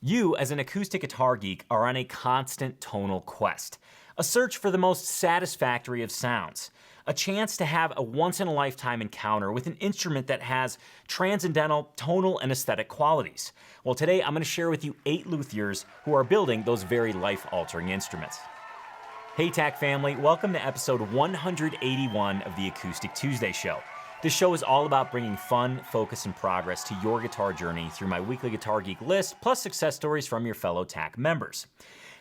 You, as an acoustic guitar geek, are on a constant tonal quest, a search for the most satisfactory of sounds, a chance to have a once-in-a-lifetime encounter with an instrument that has transcendental tonal and aesthetic qualities. Well, today I'm going to share with you 8 luthiers who are building those very life-altering instruments. Hey TAC family, welcome to episode 181 of the Acoustic Tuesday Show. This show is all about bringing fun, focus, and progress to your guitar journey through my weekly Guitar Geek list, plus success stories from your fellow TAC members.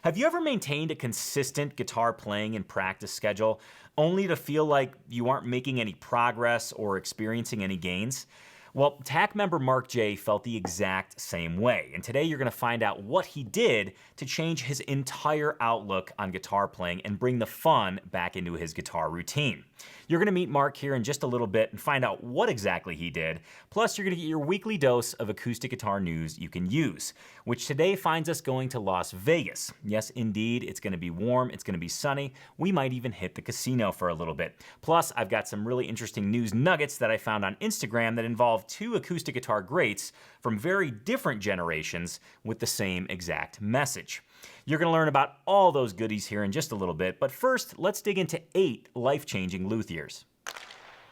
Have you ever maintained a consistent guitar playing and practice schedule, only to feel like you aren't making any progress or experiencing any gains? Well, TAC member Mark J felt the exact same way, and today you're going to find out what he did to change his entire outlook on guitar playing and bring the fun back into his guitar routine. You're going to meet Mark here in just a little bit and find out what exactly he did. Plus, you're going to get your weekly dose of acoustic guitar news you can use, which today finds us going to Las Vegas. Yes, indeed, it's going to be warm, it's going to be sunny. We might even hit the casino for a little bit. Plus, I've got some really interesting news nuggets that I found on Instagram that involve 2 acoustic guitar greats from very different generations with the same exact message. You're going to learn about all those goodies here in just a little bit, but first, let's dig into 8 life-changing luthiers.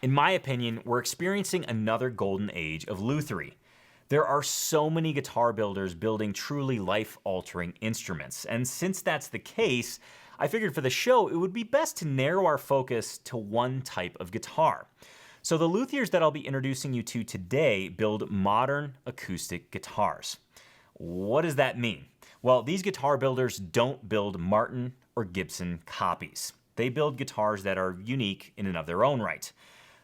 In my opinion, we're experiencing another golden age of luthiery. There are so many guitar builders building truly life-altering instruments, and since that's the case, I figured for the show it would be best to narrow our focus to one type of guitar. So the luthiers that I'll be introducing you to today build modern acoustic guitars. What does that mean? Well, these guitar builders don't build Martin or Gibson copies. They build guitars that are unique in and of their own right.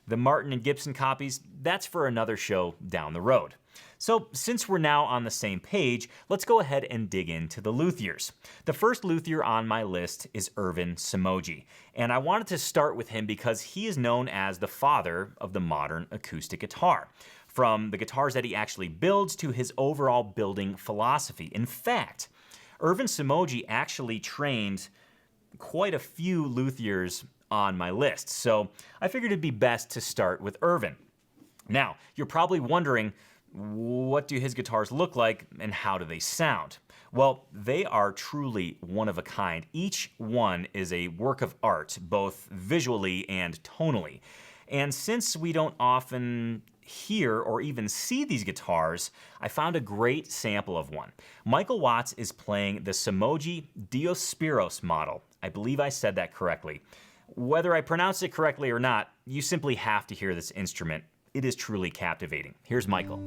The Martin and Gibson copies, that's for another show down the road. So since we're now on the same page, let's go ahead and dig into the luthiers. The first luthier on my list is Ervin Somogyi, and I wanted to start with him because he is known as the father of the modern acoustic guitar. From the guitars that he actually builds to his overall building philosophy. In fact, Ervin Somogyi actually trained quite a few luthiers on my list, so I figured it'd be best to start with Ervin. Now, you're probably wondering, what do his guitars look like and how do they sound? Well, they are truly one of a kind. Each one is a work of art, both visually and tonally. And since we don't often hear or even see these guitars, I found a great sample of one. Michael Watts is playing the Somogyi Diospyros model. I believe I said that correctly. Whether I pronounced it correctly or not, you simply have to hear this instrument. It is truly captivating. Here's Michael.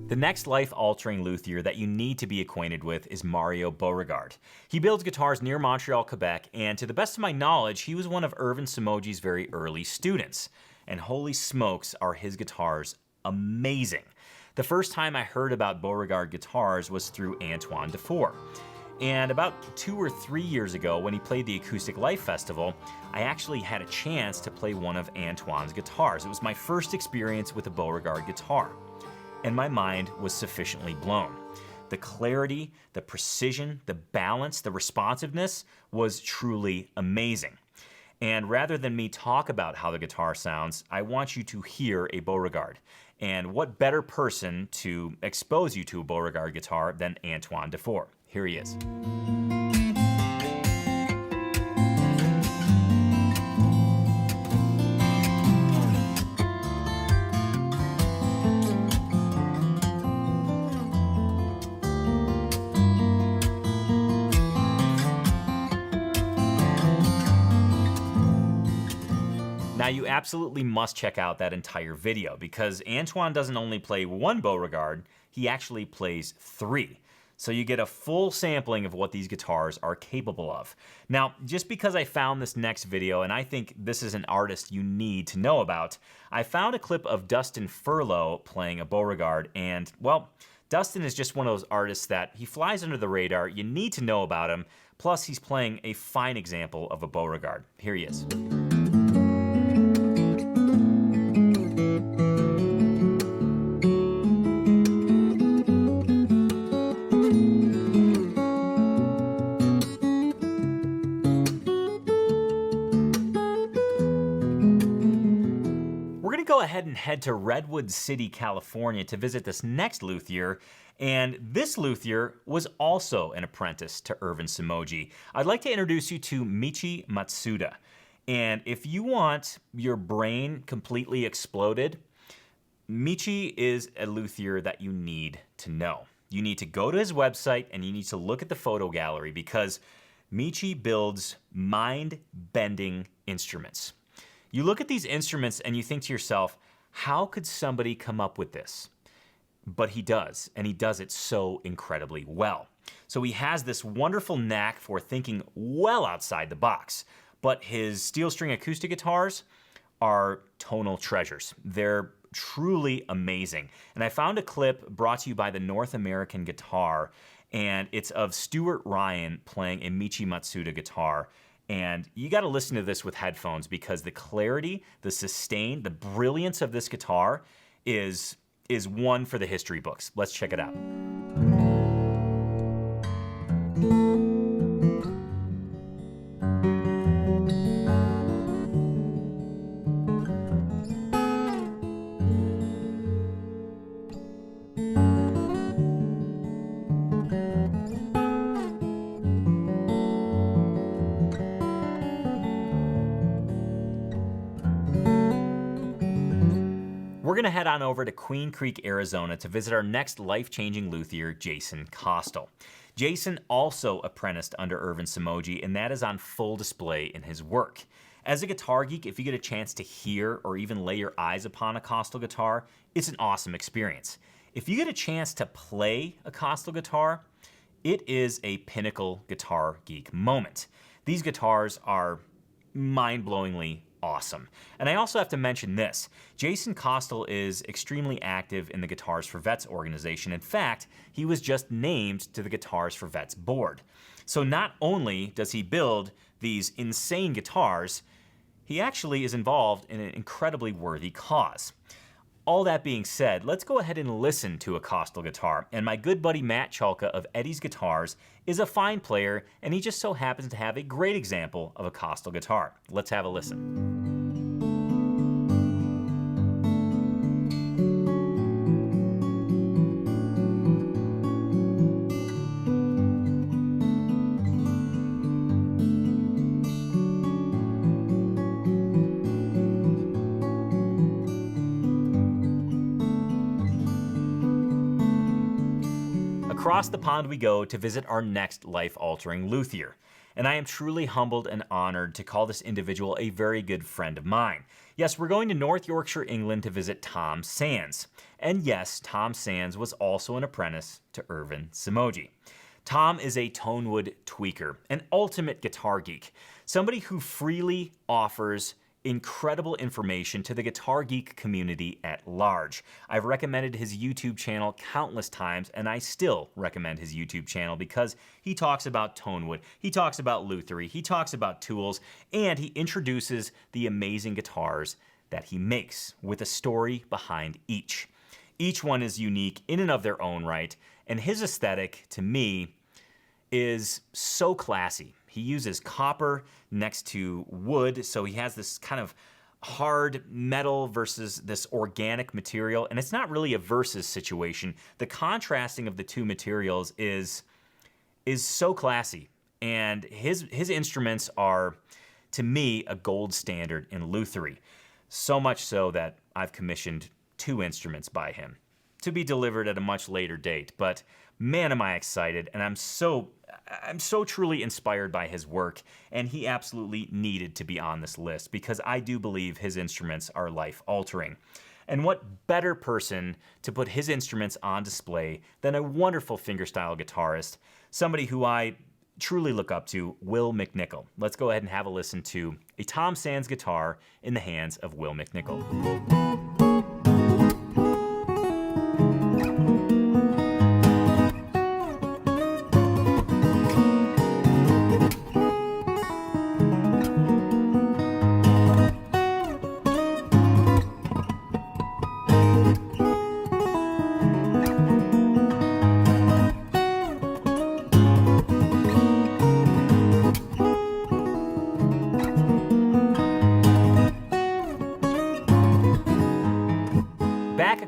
The next life-altering luthier that you need to be acquainted with is Mario Beauregard. He builds guitars near Montreal, Quebec, and to the best of my knowledge, he was one of Ervin Somogyi's very early students. And holy smokes, are his guitars amazing. The first time I heard about Beauregard guitars was through Antoine Dufour. And about 2 or 3 years ago, when he played the Acoustic Life Festival, I actually had a chance to play one of Antoine's guitars. It was my first experience with a Beauregard guitar, and my mind was sufficiently blown. The clarity, the precision, the balance, the responsiveness was truly amazing. And rather than me talk about how the guitar sounds, I want you to hear a Beauregard. And what better person to expose you to a Beauregard guitar than Antoine Dufour? Here he is. Now you absolutely must check out that entire video because Antoine doesn't only play one Beauregard, he actually plays 3. So you get a full sampling of what these guitars are capable of. Now, just because I found this next video, and I think this is an artist you need to know about, I found a clip of Dustin Furlow playing a Beauregard, and, well, Dustin is just one of those artists that he flies under the radar. You need to know about him, Plus, he's playing a fine example of a Beauregard. Here he is. Go ahead and head to Redwood City, California to visit this next luthier, and this luthier was also an apprentice to Ervin Somogyi. I'd like to introduce you to Michihiro Matsuda, and if you want your brain completely exploded, Michi is a luthier that you need to know. You need to go to his website and you need to look at the photo gallery because Michi builds mind-bending instruments. You look at these instruments and you think to yourself, how could somebody come up with this? But he does, and he does it so incredibly well. So he has this wonderful knack for thinking well outside the box, but his steel string acoustic guitars are tonal treasures. They're truly amazing. And I found a clip brought to you by the North American Guitar, and it's of Stuart Ryan playing a Michihiro Matsuda guitar. And you got to listen to this with headphones because the clarity, the sustain, the brilliance of this guitar is one for the history books. Let's check it out. We're going to head on over to Queen Creek, Arizona to visit our next life-changing luthier, Jason Kostal. Jason also apprenticed under Ervin Somogyi, and that is on full display in his work. As a guitar geek, if you get a chance to hear or even lay your eyes upon a Kostal guitar, it's an awesome experience. If you get a chance to play a Kostal guitar, it is a pinnacle guitar geek moment. These guitars are mind-blowingly awesome. And I also have to mention this. Jason Kostal is extremely active in the Guitars for Vets organization. In fact, he was just named to the Guitars for Vets board. So not only does he build these insane guitars, he actually is involved in an incredibly worthy cause. All that being said, let's go ahead and listen to a Kostal guitar. And my good buddy Matt Chalka of Eddie's Guitars is a fine player, and he just so happens to have a great example of a Kostal guitar. Let's have a listen. Across the pond we go to visit our next life-altering luthier. And I am truly humbled and honored to call this individual a very good friend of mine. Yes, we're going to North Yorkshire, England to visit Tom Sands. And yes, Tom Sands was also an apprentice to Ervin Somogyi. Tom is a tonewood tweaker, an ultimate guitar geek, somebody who freely offers incredible information to the guitar geek community at large. I've recommended his YouTube channel countless times, and I still recommend his YouTube channel because he talks about tonewood, he talks about lutherie, he talks about tools, and he introduces the amazing guitars that he makes with a story behind each. Each one is unique in and of their own right, and his aesthetic, to me, is so classy. He uses copper next to wood, so he has this kind of hard metal versus this organic material, and it's not really a versus situation. The contrasting of the two materials is so classy, and his instruments are, to me, a gold standard in lutherie. So much so that I've commissioned 2 instruments by him to be delivered at a much later date, but man, am I excited, and I'm so truly inspired by his work, and he absolutely needed to be on this list because I do believe his instruments are life-altering. And what better person to put his instruments on display than a wonderful fingerstyle guitarist, somebody who I truly look up to, Will McNichol. Let's go ahead and have a listen to a Tom Sands guitar in the hands of Will McNichol.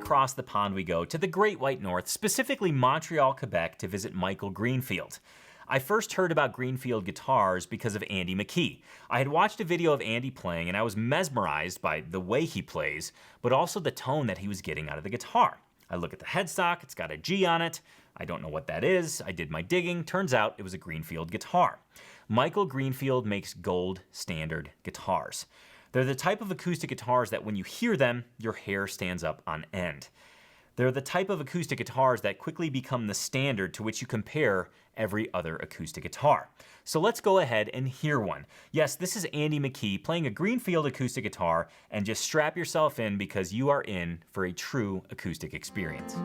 across the pond we go to the Great White North, specifically Montreal, Quebec, to visit Michael Greenfield. I first heard about Greenfield guitars because of Andy McKee. I had watched a video of Andy playing and I was mesmerized by the way he plays, but also the tone that he was getting out of the guitar. I look at the headstock, it's got a G on it. I don't know what that is. I did my digging. Turns out it was a Greenfield guitar. Michael Greenfield makes gold standard guitars. They're the type of acoustic guitars that when you hear them, your hair stands up on end. They're the type of acoustic guitars that quickly become the standard to which you compare every other acoustic guitar. So let's go ahead and hear one. Yes, this is Andy McKee playing a Greenfield acoustic guitar, and just strap yourself in because you are in for a true acoustic experience.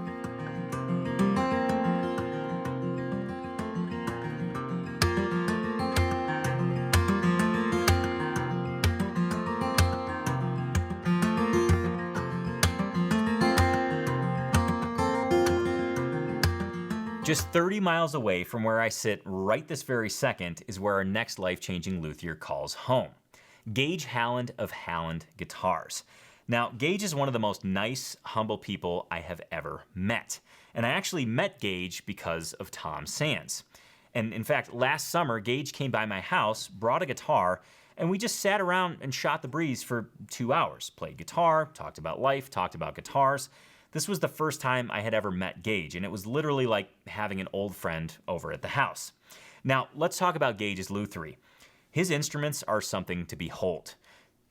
Just 30 miles away from where I sit right this very second is where our next life-changing luthier calls home. Gage Halland of Halland Guitars. Now, Gage is one of the most nice, humble people I have ever met. And I actually met Gage because of Tom Sands. And in fact, last summer, Gage came by my house, brought a guitar, and we just sat around and shot the breeze for 2 hours. Played guitar, talked about life, talked about guitars. This was the first time I had ever met Gage, and it was literally like having an old friend over at the house. Now, let's talk about Gage's lutherie. His instruments are something to behold.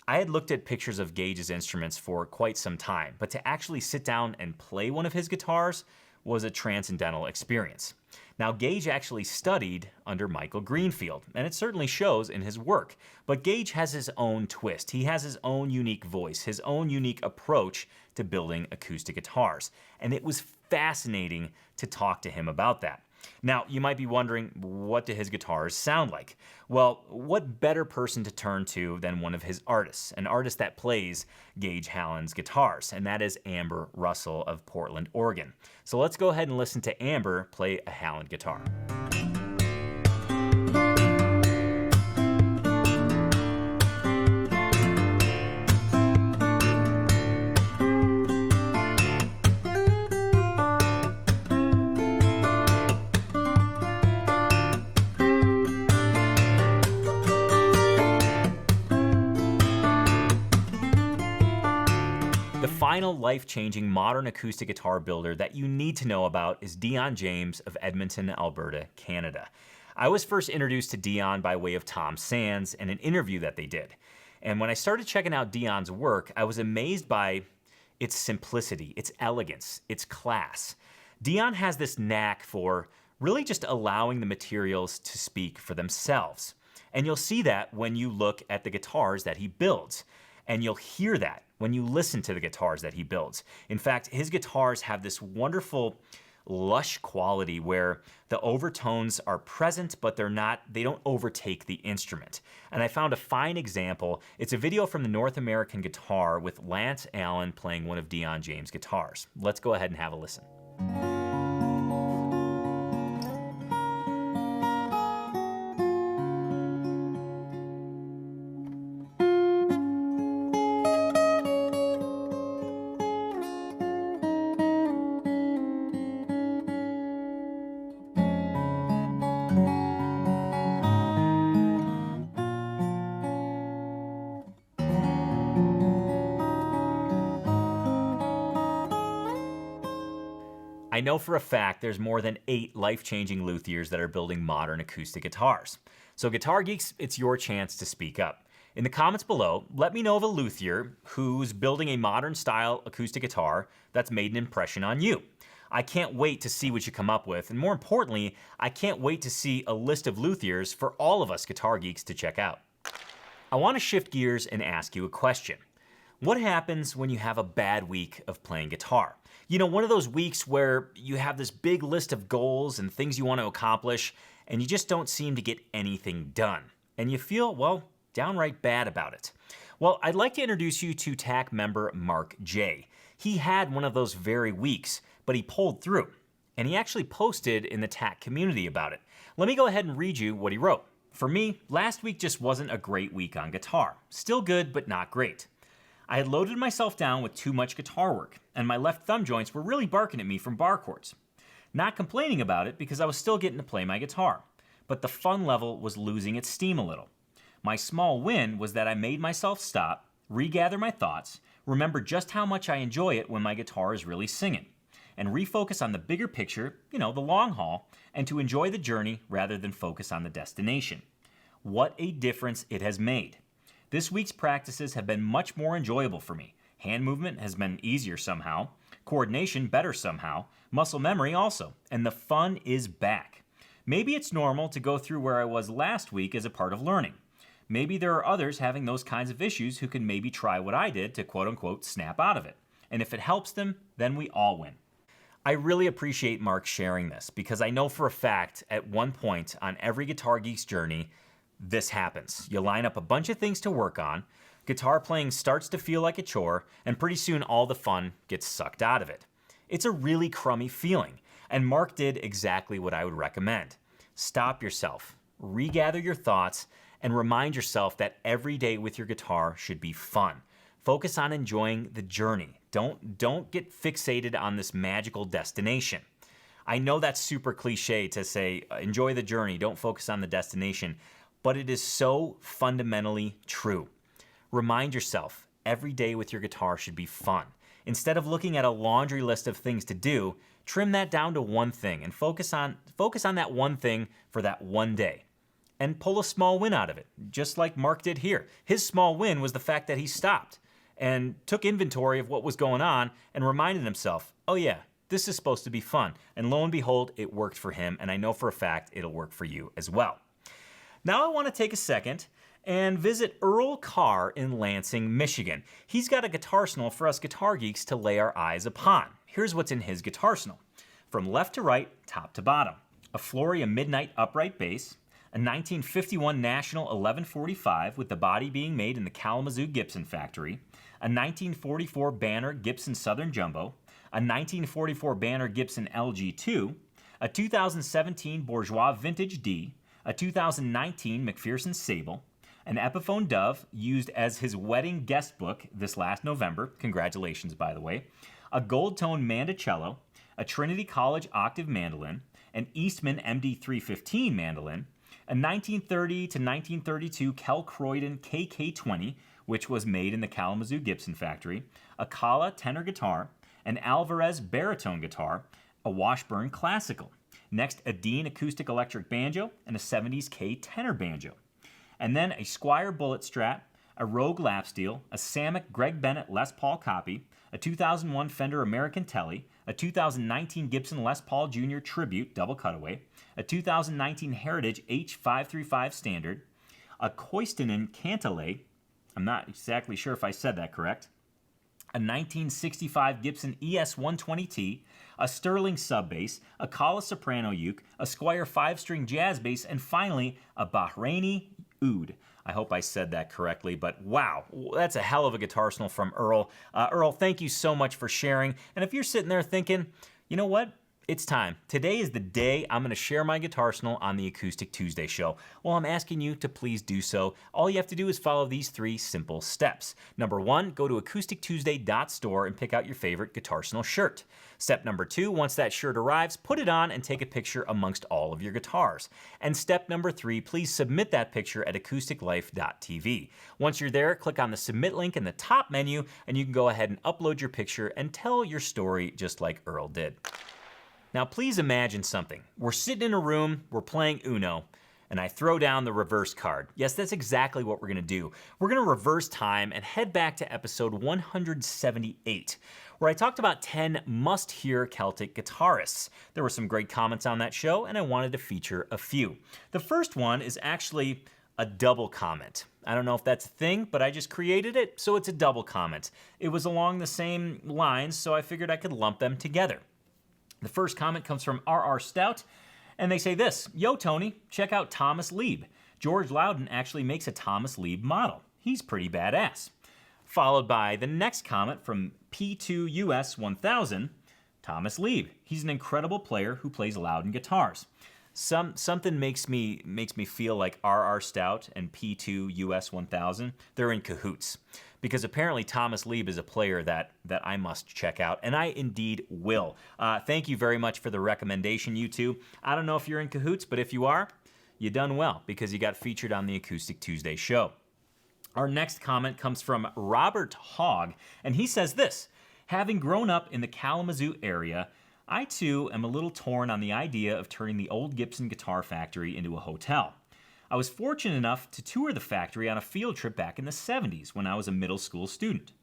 I had looked at pictures of Gage's instruments for quite some time, but to actually sit down and play one of his guitars was a transcendental experience. Now, Gage actually studied under Michael Greenfield, and it certainly shows in his work. But Gage has his own twist. He has his own unique voice, his own unique approach to building acoustic guitars. And it was fascinating to talk to him about that. Now, you might be wondering, what do his guitars sound like? Well, what better person to turn to than one of his artists, an artist that plays Gage Halland's guitars, and that is Amber Russell of Portland, Oregon. So let's go ahead and listen to Amber play a Halland guitar. The final life-changing modern acoustic guitar builder that you need to know about is Dion James of Edmonton, Alberta, Canada. I was first introduced to Dion by way of Tom Sands and an interview that they did. And when I started checking out Dion's work, I was amazed by its simplicity, its elegance, its class. Dion has this knack for really just allowing the materials to speak for themselves. And you'll see that when you look at the guitars that he builds. And you'll hear that when you listen to the guitars that he builds. In fact, his guitars have this wonderful, lush quality where the overtones are present, but they don't overtake the instrument. And I found a fine example. It's a video from the North American Guitar with Lance Allen playing one of Dion James' guitars. Let's go ahead and have a listen. I know for a fact there's more than 8 life-changing luthiers that are building modern acoustic guitars. So Guitar Geeks, it's your chance to speak up. In the comments below, let me know of a luthier who's building a modern style acoustic guitar that's made an impression on you. I can't wait to see what you come up with, and more importantly, I can't wait to see a list of luthiers for all of us Guitar Geeks to check out. I want to shift gears and ask you a question. What happens when you have a bad week of playing guitar? You know, one of those weeks where you have this big list of goals and things you want to accomplish, and you just don't seem to get anything done. And you feel, well, downright bad about it. Well, I'd like to introduce you to TAC member Mark J. He had one of those very weeks, but he pulled through. And he actually posted in the TAC community about it. Let me go ahead and read you what he wrote. For me, last week just wasn't a great week on guitar. Still good, but not great. I had loaded myself down with too much guitar work, and my left thumb joints were really barking at me from bar chords. Not complaining about it because I was still getting to play my guitar, but the fun level was losing its steam a little. My small win was that I made myself stop, regather my thoughts, remember just how much I enjoy it when my guitar is really singing, and refocus on the bigger picture, the long haul, and to enjoy the journey rather than focus on the destination. What a difference it has made. This week's practices have been much more enjoyable for me. Hand movement has been easier somehow, coordination better somehow, muscle memory also, and the fun is back. Maybe it's normal to go through where I was last week as a part of learning. Maybe there are others having those kinds of issues who can maybe try what I did to quote-unquote snap out of it. And if it helps them, then we all win. I really appreciate Mark sharing this because I know for a fact at one point on every Guitar Geek's journey, this happens. You line up a bunch of things to work on, guitar playing starts to feel like a chore, and pretty soon all the fun gets sucked out of it. It's a really crummy feeling, and Mark did exactly what I would recommend. Stop yourself, regather your thoughts, and remind yourself that every day with your guitar should be fun. Focus on enjoying the journey. Don't get fixated on this magical destination. I know that's super cliche to say, enjoy the journey, don't focus on the destination, but it is so fundamentally true. Remind yourself, every day with your guitar should be fun. Instead of looking at a laundry list of things to do, trim that down to one thing and focus on that one thing for that one day. And pull a small win out of it, just like Mark did here. His small win was the fact that he stopped and took inventory of what was going on and reminded himself, oh yeah, this is supposed to be fun. And lo and behold, it worked for him, and I know for a fact it'll work for you as well. Now I want to take a second and visit Earl Carr in Lansing, Michigan. He's got a guitarsenal for us guitar geeks to lay our eyes upon. Here's what's in his guitarsenal. From left to right, top to bottom. A Floria Midnight upright bass, a 1951 National 1145 with the body being made in the Kalamazoo Gibson factory, a 1944 Banner Gibson Southern Jumbo, a 1944 Banner Gibson LG2, a 2017 Bourgeois Vintage D, a 2019 McPherson Sable, an Epiphone Dove used as his wedding guest book this last November, congratulations by the way, a Gold Tone Mandocello, a Trinity College Octave Mandolin, an Eastman MD315 Mandolin, a 1930 to 1932 Kel Croydon KK20, which was made in the Kalamazoo Gibson factory, a Kala tenor guitar, an Alvarez baritone guitar, a Washburn Classical. Next, a Dean acoustic electric banjo, and a 70s K tenor banjo. And then a Squier Bullet Strat, a Rogue lap steel, a Samick Greg Bennett Les Paul copy, a 2001 Fender American Telly, a 2019 Gibson Les Paul Jr. Tribute double cutaway, a 2019 Heritage H535 Standard, a Koistinen Cantaloupe, I'm not exactly sure if I said that correct, a 1965 Gibson ES120T, a Sterling sub bass, a Kala soprano uke, a Squier 5-string jazz bass, and finally a Bahraini oud. I hope I said that correctly, but wow, that's a hell of a guitarsenal from Earl. Earl, thank you so much for sharing. And if you're sitting there thinking, you know what? It's time. Today is the day I'm going to share my guitarsenal on the Acoustic Tuesday show. Well, I'm asking you to please do so. All you have to do is follow these 3 simple steps. Number 1, go to acoustictuesday.store and pick out your favorite guitarsenal shirt. Step number 2, once that shirt arrives, put it on and take a picture amongst all of your guitars. And step number 3, please submit that picture at acousticlife.tv. Once you're there, click on the submit link in the top menu and you can go ahead and upload your picture and tell your story just like Earl did. Now please imagine something. We're sitting in a room, we're playing Uno, and I throw down the reverse card. Yes, that's exactly what we're gonna do. We're gonna reverse time and head back to episode 178, where I talked about 10 must-hear Celtic guitarists. There were some great comments on that show, and I wanted to feature a few. The first one is actually a double comment. I don't know if that's a thing, but I just created it, so it's a double comment. It was along the same lines, so I figured I could lump them together. The first comment comes from R.R. Stout, and they say this: Yo, Tony, check out Thomas Lieb. George Loudon actually makes a Thomas Lieb model. He's pretty badass. Followed by the next comment from P2US 1000, Thomas Lieb. He's an incredible player who plays Loudon guitars. something makes me feel like R.R. Stout and P2 US 1000, they're in cahoots. Because apparently Thomas Lieb is a player that I must check out, and I indeed will. Thank you very much for the recommendation, you two. I don't know if you're in cahoots, but if you are, you done well, because you got featured on the Acoustic Tuesday show. Our next comment comes from Robert Hogg, and he says this: having grown up in the Kalamazoo area, I too am a little torn on the idea of turning the old Gibson Guitar Factory into a hotel. I was fortunate enough to tour the factory on a field trip back in the 70s when I was a middle school student.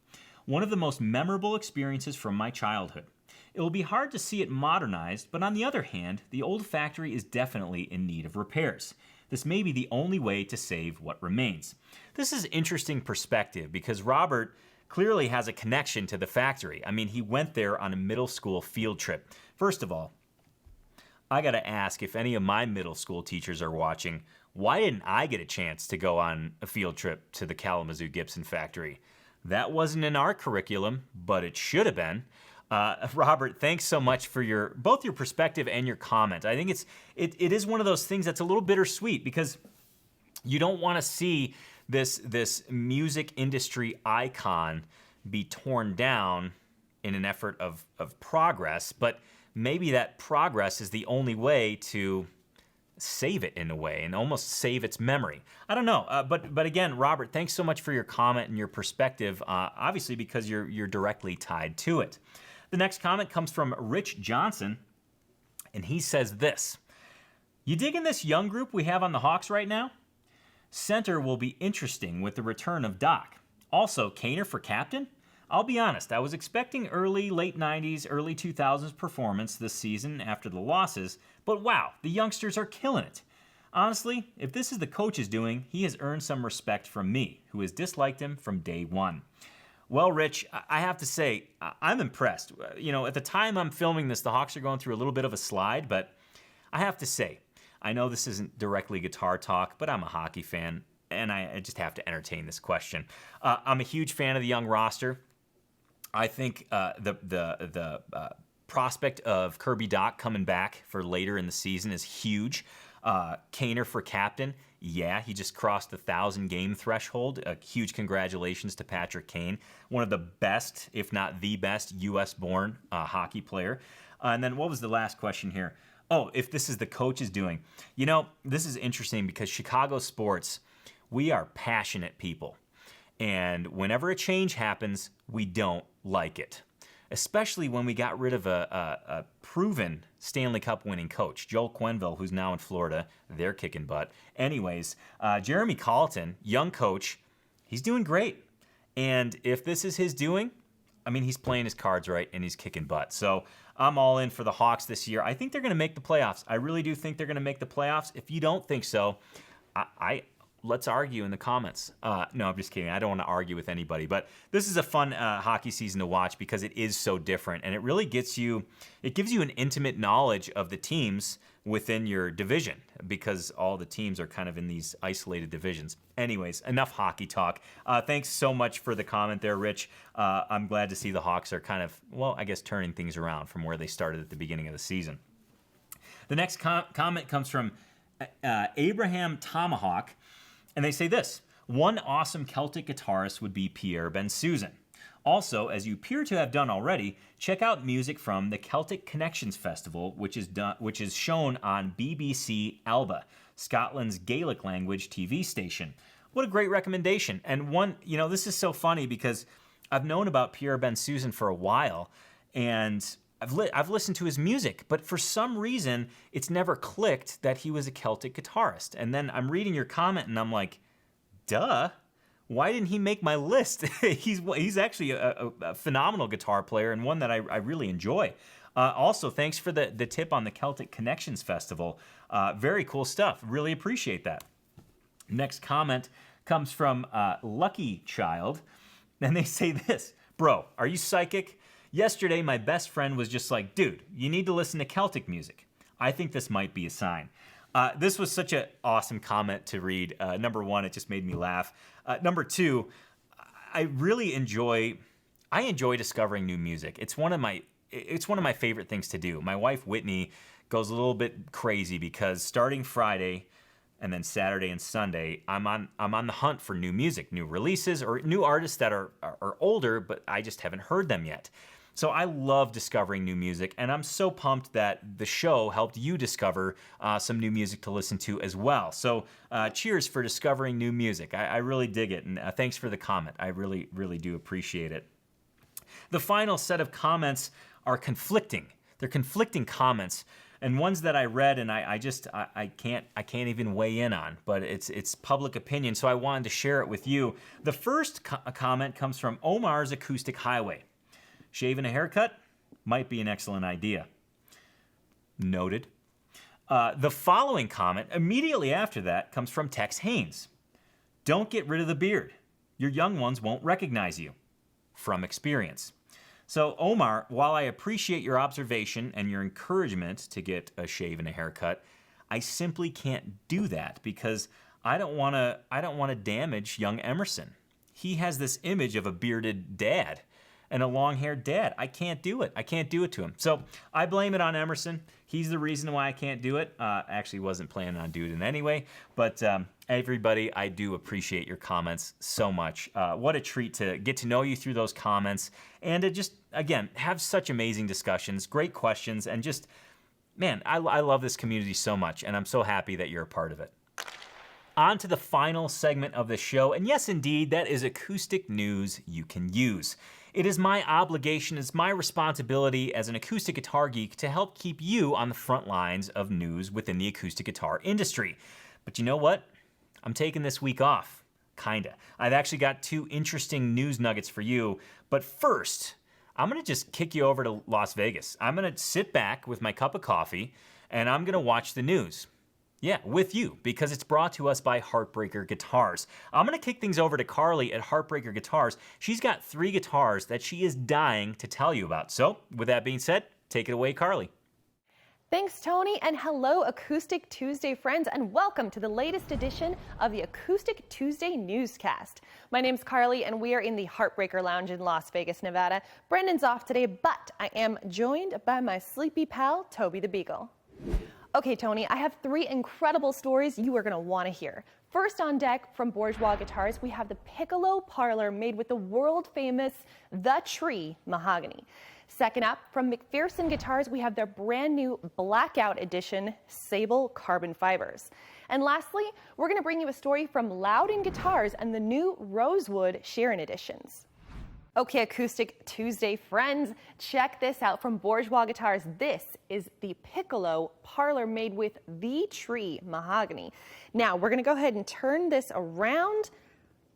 One of the most memorable experiences from my childhood. It will be hard to see it modernized, but on the other hand, the old factory is definitely in need of repairs. This may be the only way to save what remains. This is interesting perspective because Robert clearly has a connection to the factory. I mean, he went there on a middle school field trip. First of all, I gotta ask if any of my middle school teachers are watching, why didn't I get a chance to go on a field trip to the Kalamazoo Gibson factory? That wasn't in our curriculum, but it should have been. Robert, thanks so much for both your perspective and your comment. I think it is one of those things that's a little bittersweet because you don't want to see this music industry icon be torn down in an effort of progress, but maybe that progress is the only way to save it in a way and almost save its memory. I don't know, but again, Robert, thanks so much for your comment and your perspective, obviously because you're directly tied to it. The next comment comes from Rich Johnson, and he says this: you digging this young group we have on the Hawks right now? Center will be interesting with the return of Doc. Also, Kaner for captain? I'll be honest, I was expecting late 90s, early 2000s performance this season after the losses, but wow, the youngsters are killing it. Honestly, if this is the coach is doing, he has earned some respect from me, who has disliked him from day one. Well, Rich, I have to say, I'm impressed. You know, at the time I'm filming this, the Hawks are going through a little bit of a slide, but I have to say, I know this isn't directly guitar talk, but I'm a hockey fan, and I just have to entertain this question. I'm a huge fan of the young roster. I think the prospect of Kirby Doc coming back for later in the season is huge. Kaner for captain. Yeah, he just crossed the 1,000-game threshold. Huge congratulations to Patrick Kane, one of the best, if not the best, U.S.-born hockey player. And then what was the last question here? Oh, if this is the coach is doing. You know, this is interesting because Chicago sports, we are passionate people. And whenever a change happens, we don't like it. Especially when we got rid of a proven Stanley Cup winning coach, Joel Quenneville, who's now in Florida. They're kicking butt. Anyways, Jeremy Colleton, young coach, he's doing great. And if this is his doing, I mean, he's playing his cards right and he's kicking butt. So I'm all in for the Hawks this year. I think they're going to make the playoffs. I really do think they're going to make the playoffs. If you don't think so, let's argue in the comments. No, I'm just kidding. I don't want to argue with anybody. But this is a fun hockey season to watch because it is so different. And it really gives you an intimate knowledge of the teams within your division because all the teams are kind of in these isolated divisions. Anyways, enough hockey talk. Thanks so much for the comment there, Rich. I'm glad to see the Hawks are kind of, well, I guess turning things around from where they started at the beginning of the season. The next comment comes from Abraham Tomahawk. And they say this: one awesome Celtic guitarist would be Pierre Bensusan. Also, as you appear to have done already, check out music from the Celtic Connections Festival, which is shown on BBC Alba, Scotland's Gaelic language TV station. What a great recommendation. And one, you know, this is so funny because I've known about Pierre Bensusan for a while, and I've listened to his music, but for some reason, it's never clicked that he was a Celtic guitarist. And then I'm reading your comment, and I'm like, duh, why didn't he make my list? He's actually a phenomenal guitar player and one that I really enjoy. Also, thanks for the tip on the Celtic Connections Festival. Very cool stuff. Really appreciate that. Next comment comes from Lucky Child, and they say this: bro, are you psychic? Yesterday, my best friend was just like, dude, you need to listen to Celtic music. I think this might be a sign. This was such an awesome comment to read. Number one, it just made me laugh. Number two, I enjoy discovering new music. It's one of my favorite things to do. My wife, Whitney, goes a little bit crazy because starting Friday and then Saturday and Sunday, I'm on the hunt for new music, new releases, or new artists that are older, but I just haven't heard them yet. So I love discovering new music, and I'm so pumped that the show helped you discover some new music to listen to as well. So cheers for discovering new music. I really dig it, and thanks for the comment. I really, really do appreciate it. The final set of comments are conflicting. They're conflicting comments, and ones that I read and I can't even weigh in on, but it's public opinion, so I wanted to share it with you. The first comment comes from Omar's Acoustic Highway. Shaving a haircut might be an excellent idea. Noted. The following comment immediately after that comes from Tex Haynes. Don't get rid of the beard. Your young ones won't recognize you. From experience. So Omar, while I appreciate your observation and your encouragement to get a shave and a haircut, I simply can't do that because I don't want to damage young Emerson. He has this image of a bearded dad and a long-haired dad. I can't do it. I can't do it to him. So I blame it on Emerson. He's the reason why I can't do it. Actually wasn't planning on doing it anyway. But everybody, I do appreciate your comments so much. What a treat to get to know you through those comments and to just, again, have such amazing discussions, great questions, and just, man, I love this community so much, and I'm so happy that you're a part of it. On to the final segment of the show, and yes, indeed, that is acoustic news you can use. It is my obligation, it's my responsibility as an acoustic guitar geek to help keep you on the front lines of news within the acoustic guitar industry. But you know what? I'm taking this week off. Kinda. I've actually got 2 interesting news nuggets for you, but first, I'm gonna just kick you over to Las Vegas. I'm gonna sit back with my cup of coffee, and I'm gonna watch the news. Yeah, with you, because it's brought to us by Heartbreaker Guitars. I'm gonna kick things over to Carly at Heartbreaker Guitars. She's got 3 guitars that she is dying to tell you about. So, with that being said, take it away, Carly. Thanks, Tony, and hello, Acoustic Tuesday friends, and welcome to the latest edition of the Acoustic Tuesday newscast. My name's Carly, and we are in the Heartbreaker Lounge in Las Vegas, Nevada. Brendan's off today, but I am joined by my sleepy pal, Toby the Beagle. Okay, Tony, I have 3 incredible stories you are going to want to hear. First on deck from Bourgeois Guitars, we have the Piccolo Parlor made with the world-famous The Tree mahogany. Second up, from McPherson Guitars, we have their brand new Blackout Edition Sable Carbon Fibers. And lastly, we're going to bring you a story from Loudon Guitars and the new Rosewood Sharon Editions. Okay, Acoustic Tuesday friends, check this out from Bourgeois Guitars. This is the Piccolo Parlor made with The Tree mahogany. Now, we're going to go ahead and turn this around.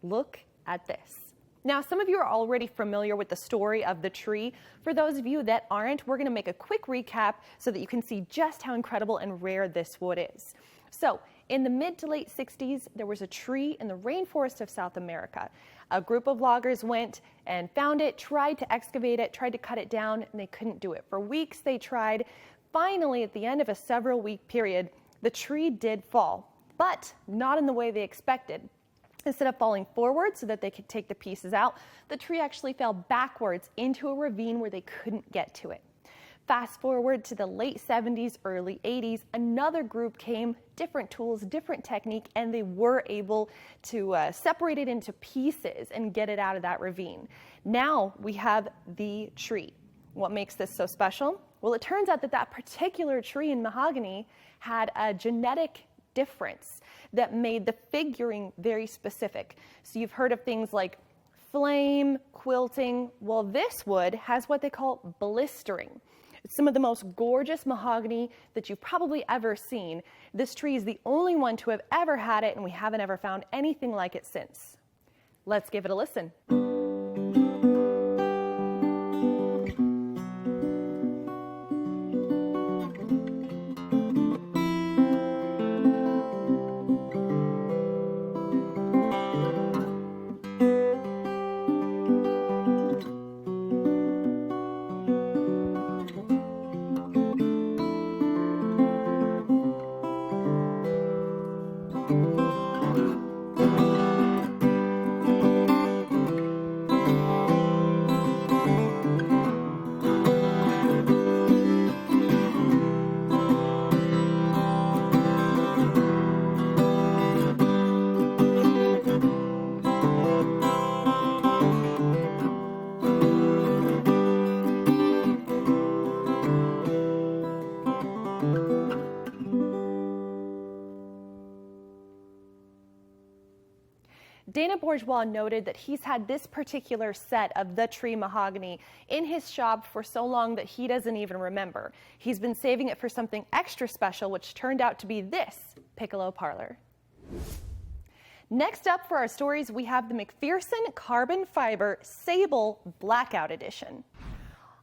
Look at this. Now, some of you are already familiar with the story of The Tree. For those of you that aren't, we're going to make a quick recap so that you can see just how incredible and rare this wood is. So, in the mid to late 60s, there was a tree in the rainforest of South America. A group of loggers went and found it, tried to excavate it, tried to cut it down, and they couldn't do it. For weeks they tried. Finally, at the end of a several-week period, the tree did fall, but not in the way they expected. Instead of falling forward so that they could take the pieces out, the tree actually fell backwards into a ravine where they couldn't get to it. Fast forward to the late 70s, early 80s, another group came, different tools, different technique, and they were able to separate it into pieces and get it out of that ravine. Now we have the tree. What makes this so special? Well, it turns out that that particular tree in mahogany had a genetic difference that made the figuring very specific. So you've heard of things like flame, quilting. Well, this wood has what they call blistering. It's some of the most gorgeous mahogany that you've probably ever seen. This tree is the only one to have ever had it, and we haven't ever found anything like it since. Let's give it a listen. Dana Bourgeois noted that he's had this particular set of the tree mahogany in his shop for so long that he doesn't even remember. He's been saving it for something extra special, which turned out to be this piccolo parlor. Next up for our stories, we have the McPherson Carbon Fiber Sable Blackout Edition.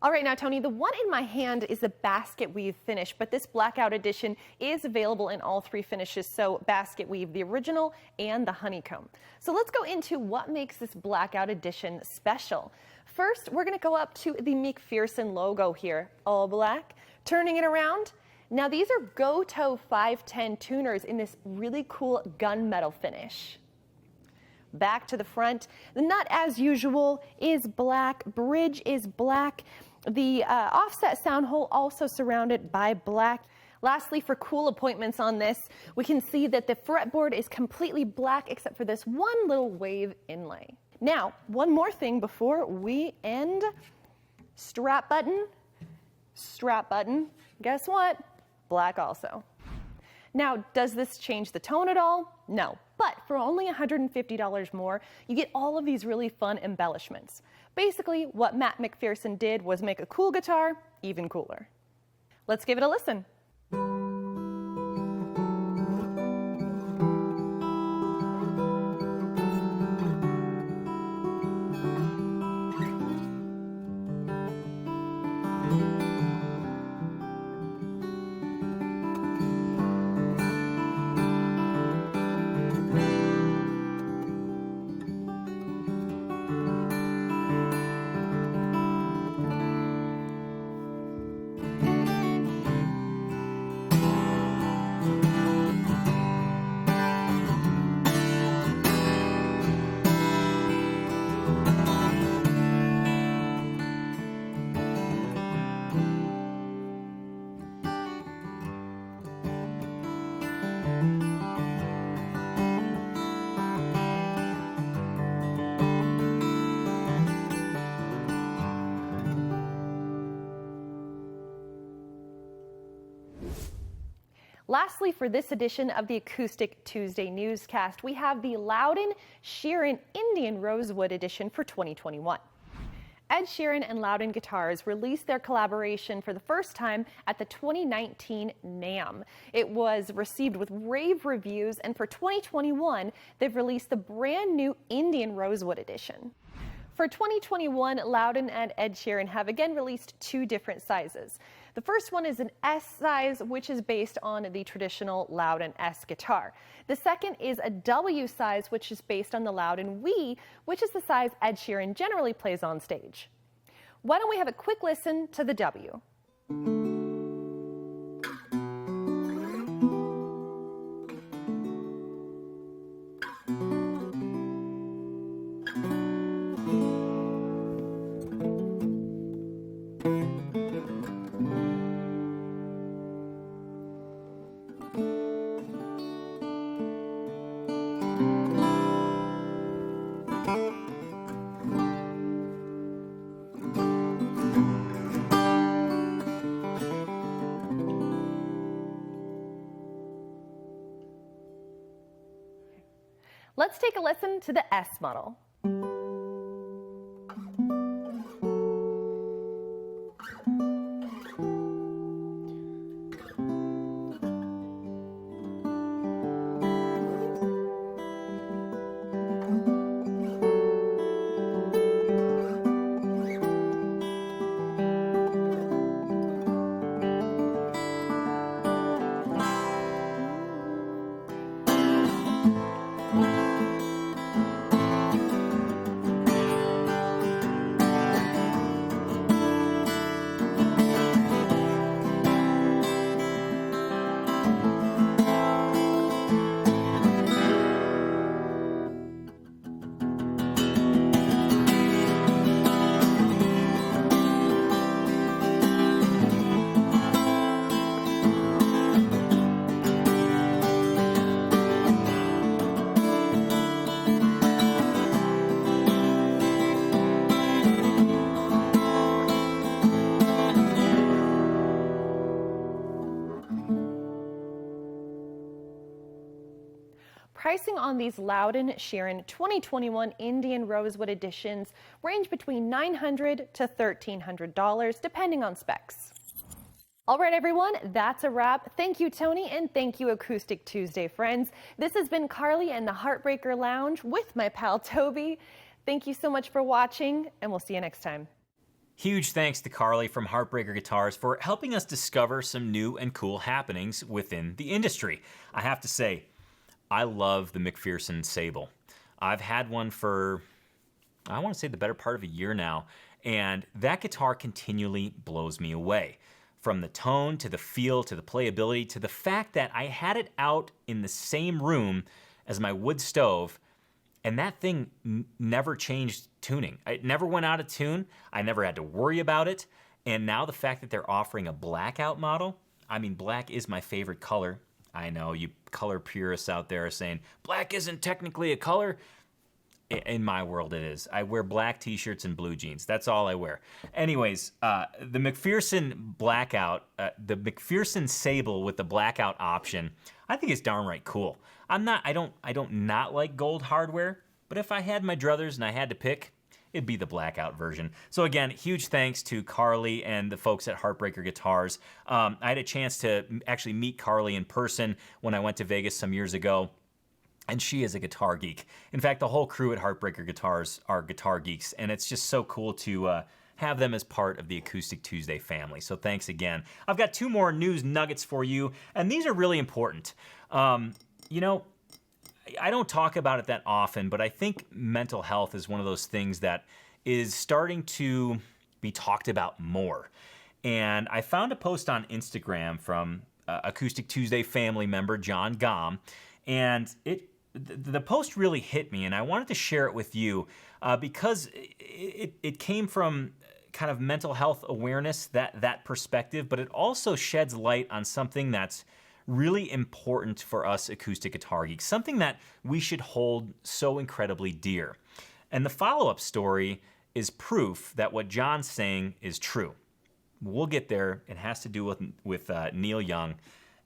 All right, now, Tony, the one in my hand is a basket weave finish, but this blackout edition is available in all three finishes, so basket weave, the original, and the honeycomb. So let's go into what makes this blackout edition special. First, we're going to go up to the McPherson logo here, all black. Turning it around. Now, these are Gotoh 510 tuners in this really cool gunmetal finish. Back to the front. The nut, as usual, is black. Bridge is black. The offset sound hole also surrounded by black. Lastly, for cool appointments on this, we can see that the fretboard is completely black except for this one little wave inlay. Now, one more thing before we end. Strap button. Guess what? Black also. Now, does this change the tone at all? No, but for only $150 more, you get all of these really fun embellishments. Basically, what Matt McPherson did was make a cool guitar even cooler. Let's give it a listen. Lastly, for this edition of the Acoustic Tuesday newscast, we have the Loudon Sheeran Indian Rosewood edition for 2021. Ed Sheeran and Loudon Guitars released their collaboration for the first time at the 2019 NAMM. It was received with rave reviews, and for 2021, they've released the brand new Indian Rosewood edition. For 2021, Loudon and Ed Sheeran have again released two different sizes. The first one is an S size, which is based on the traditional Loudon S guitar. The second is a W size, which is based on the Loudon Wii, which is the size Ed Sheeran generally plays on stage. Why don't we have a quick listen to the W? Let's take a listen to the S model. pricing on these Loudon Sheeran 2021 Indian Rosewood editions range between $900 to $1,300, depending on specs. All right, everyone, that's a wrap. Thank you, Tony, and thank you, Acoustic Tuesday friends. This has been Carly and the Heartbreaker Lounge with my pal Toby. Thank you so much for watching, and we'll see you next time. Huge thanks to Carly from Heartbreaker Guitars for helping us discover some new and cool happenings within the industry. I have to say, I love the McPherson Sable. I've had one for, I want to say, the better part of a year now, and that guitar continually blows me away. From the tone, to the feel, to the playability, to the fact that I had it out in the same room as my wood stove, and that thing never changed tuning. It never went out of tune. I never had to worry about it. And now the fact that they're offering a blackout model, I mean, black is my favorite color. I know you color purists out there are saying, black isn't technically a color. In my world, it is. I wear black t-shirts and blue jeans. That's all I wear. Anyways, the McPherson blackout, the McPherson Sable with the blackout option, I think is darn right cool. I don't not like gold hardware, but if I had my druthers and I had to pick, it'd be the blackout version. So again, huge thanks to Carly and the folks at Heartbreaker Guitars. I had a chance to actually meet Carly in person when I went to Vegas some years ago. And she is a guitar geek. In fact, the whole crew at Heartbreaker Guitars are guitar geeks, and it's just so cool to have them as part of the Acoustic Tuesday family. So thanks again. I've got two more news nuggets for you, and these are really important. You know, I don't talk about it that often, but I think mental health is one of those things that is starting to be talked about more. And I found a post on Instagram from Acoustic Tuesday family member John Gom, and the post really hit me, and I wanted to share it with you because it came from kind of mental health awareness, that perspective, but it also sheds light on something that's really important for us acoustic guitar geeks, something that we should hold so incredibly dear. And the follow-up story is proof that what John's saying is true. We'll get there. It has to do with Neil Young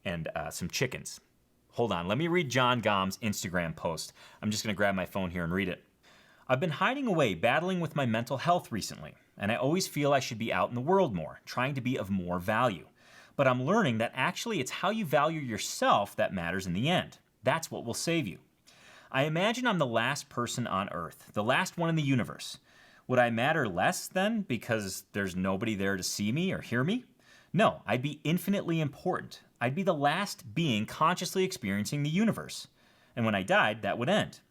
and some chickens. Hold on, let me read John Gom's Instagram post. I'm just gonna grab my phone here and read it. I've been hiding away, battling with my mental health recently, and I always feel I should be out in the world more, trying to be of more value. But I'm learning that actually it's how you value yourself that matters in the end. That's what will save you. I imagine I'm the last person on Earth, the last one in the universe. Would I matter less then because there's nobody there to see me or hear me? No, I'd be infinitely important. I'd be the last being consciously experiencing the universe. And when I died, that would end.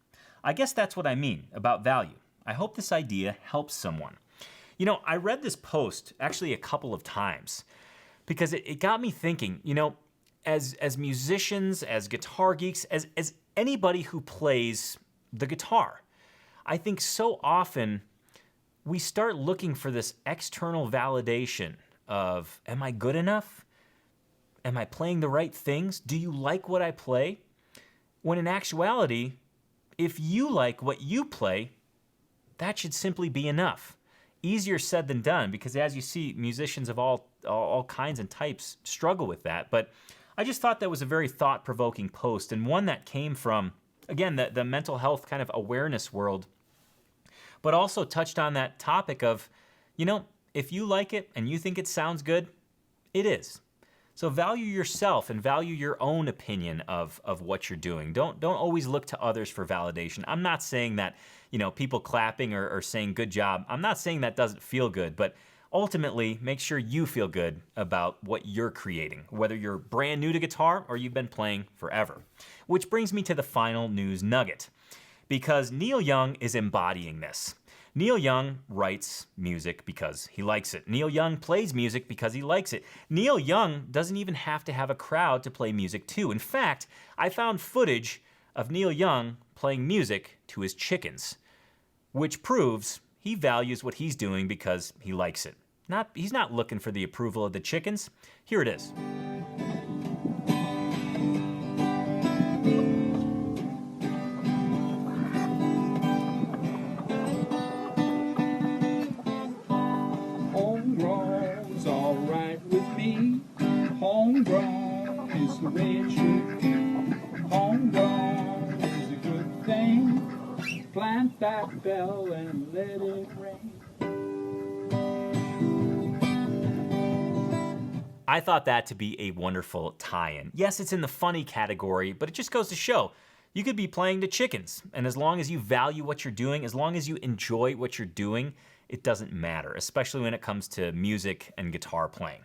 I guess that's what I mean about value. I hope this idea helps someone. You know, I read this post actually a couple of times because it got me thinking, you know, as musicians, as guitar geeks, as anybody who plays the guitar, I think so often we start looking for this external validation of, am I good enough? Am I playing the right things? Do you like what I play? When in actuality, if you like what you play, that should simply be enough. Easier said than done, because as you see, musicians of all kinds and types struggle with that. But I just thought that was a very thought-provoking post, and one that came from, again, the mental health kind of awareness world, but also touched on that topic of, you know, if you like it and you think it sounds good, it is. So value yourself and value your own opinion of what you're doing. Don't always look to others for validation. I'm not saying that, you know, people clapping or saying good job, I'm not saying that doesn't feel good, but ultimately make sure you feel good about what you're creating, whether you're brand new to guitar or you've been playing forever. Which brings me to the final news nugget, because Neil Young is embodying this. Neil Young writes music because he likes it. Neil Young plays music because he likes it. Neil Young doesn't even have to have a crowd to play music to. In fact, I found footage of Neil Young playing music to his chickens, which proves he values what he's doing because he likes it. He's not looking for the approval of the chickens. Here it is. Homegrown's all right with me. Homegrown is the way it should be. Homegrown is Plant that bell and let it ring. I thought that to be a wonderful tie-in. Yes, it's in the funny category, but it just goes to show you could be playing to chickens, and as long as you value what you're doing, as long as you enjoy what you're doing, it doesn't matter, especially when it comes to music and guitar playing.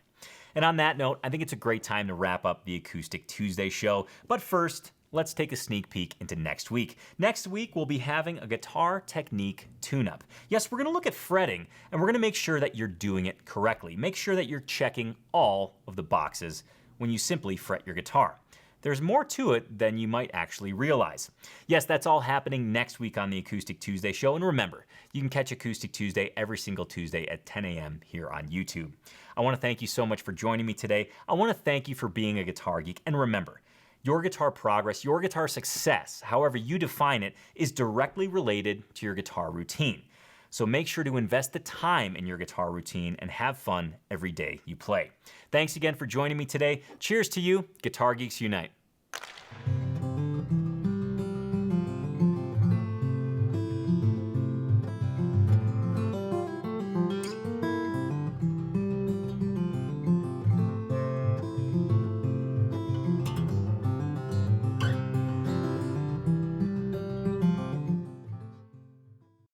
And on that note, I think it's a great time to wrap up the Acoustic Tuesday show. But first, let's take a sneak peek into next week. Next week, we'll be having a guitar technique tune-up. Yes, we're going to look at fretting, and we're going to make sure that you're doing it correctly. Make sure that you're checking all of the boxes when you simply fret your guitar. There's more to it than you might actually realize. Yes, that's all happening next week on the Acoustic Tuesday show. And remember, you can catch Acoustic Tuesday every single Tuesday at 10 a.m. here on YouTube. I want to thank you so much for joining me today. I want to thank you for being a guitar geek. And remember, your guitar progress, your guitar success, however you define it, is directly related to your guitar routine. So make sure to invest the time in your guitar routine and have fun every day you play. Thanks again for joining me today. Cheers to you. Guitar Geeks Unite.